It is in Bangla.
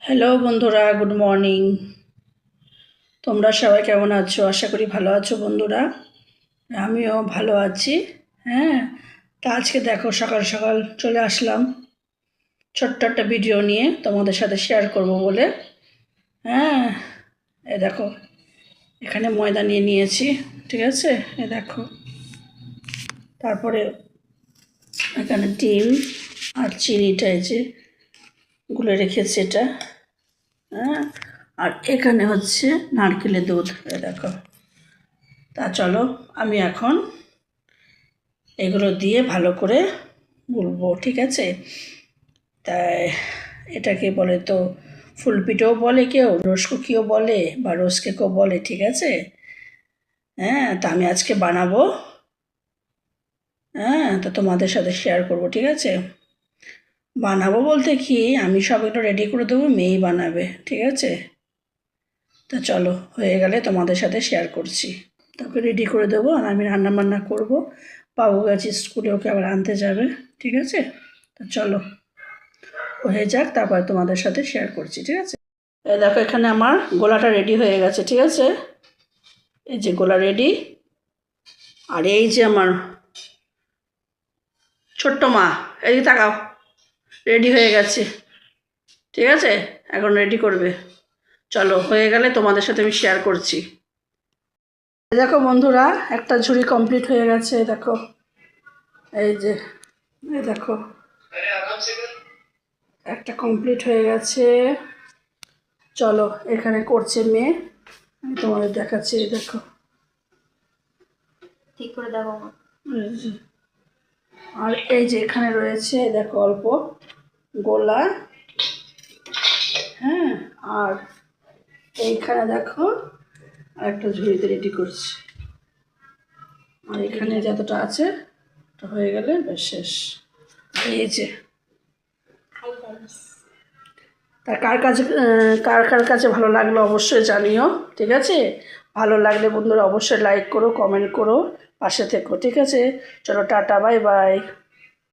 হ্যালো বন্ধুরা, গুড মর্নিং। তোমরা সবাই কেমন আছো? আশা করি ভালো আছো বন্ধুরা। আমিও ভালো আছি। হ্যাঁ, তা আজকে দেখো সকাল সকাল চলে আসলাম ছোট্ট একটা ভিডিও নিয়ে তোমাদের সাথে শেয়ার করব বলে। হ্যাঁ, এ দেখো এখানে ময়দা নিয়ে নিয়েছি, ঠিক আছে? এ দেখো, তারপরে এখানে ডিম আর চিনিটা এই যে গুলে রেখেছি এটা। হ্যাঁ, আর এখানে হচ্ছে নারকেলের দুধ, এ দেখো। তা চলো আমি এখন এগুলো দিয়ে ভালো করে গুলবো, ঠিক আছে? তাই এটাকে বলে তো ফুলপিঠাও বলে, কেউ রসকুকিও বলে বা রোজ কেকও বলে, ঠিক আছে? হ্যাঁ, তা আমি আজকে বানাবো। হ্যাঁ, তো তোমাদের সাথে শেয়ার করব, ঠিক আছে? বানাবো বলতে কি, আমি সব একটু রেডি করে দেবো, মেয়েই বানাবে, ঠিক আছে? তা চলো, হয়ে গেলে তোমাদের সাথে শেয়ার করছি। তাকে রেডি করে দেবো আর আমি রান্না বান্না করবো। বাবু গেছে স্কুলে, ওকে আবার আনতে যাবে, ঠিক আছে? তা চলো হয়ে যাক, তারপরে তোমাদের সাথে শেয়ার করছি, ঠিক আছে? এই দেখো এখানে আমার গোলাটা রেডি হয়ে গেছে, ঠিক আছে? এই যে গোলা রেডি। আর এই যে আমার ছোট্ট মা, এই তাকাও, রেডি হয়ে গেছে, ঠিক আছে? এখন রেডি করবে। চলো হয়ে গেলে তোমাদের সাথে আমি শেয়ার করছি। দেখো বন্ধুরা, একটা ঝুড়ি কমপ্লিট হয়ে গেছে, দেখো। এই যে, এই দেখো একটা কমপ্লিট হয়ে গেছে। চলো এখানে করছে মেয়ে, আমি তোমাদের দেখাচ্ছি, এই দেখো। ঠিক করে দেখো মা। এই যে, আর এই যে এখানে রয়েছে দেখো অল্প গোলা। হ্যাঁ, আর এইখানে দেখো আর একটা ঝুড়িতে রেডি করছি। আর এখানে যতটা আছে ওটা হয়ে গেলে বেশ শেষ। এই যে, তা কার কার কাছে ভালো লাগলো অবশ্যই জানিও, ঠিক আছে? ভালো লাগলে বন্ধুরা অবশ্যই লাইক করো, কমেন্ট করো, পাশে থেকো, ঠিক আছে? চলো টাটা, বাই বাই।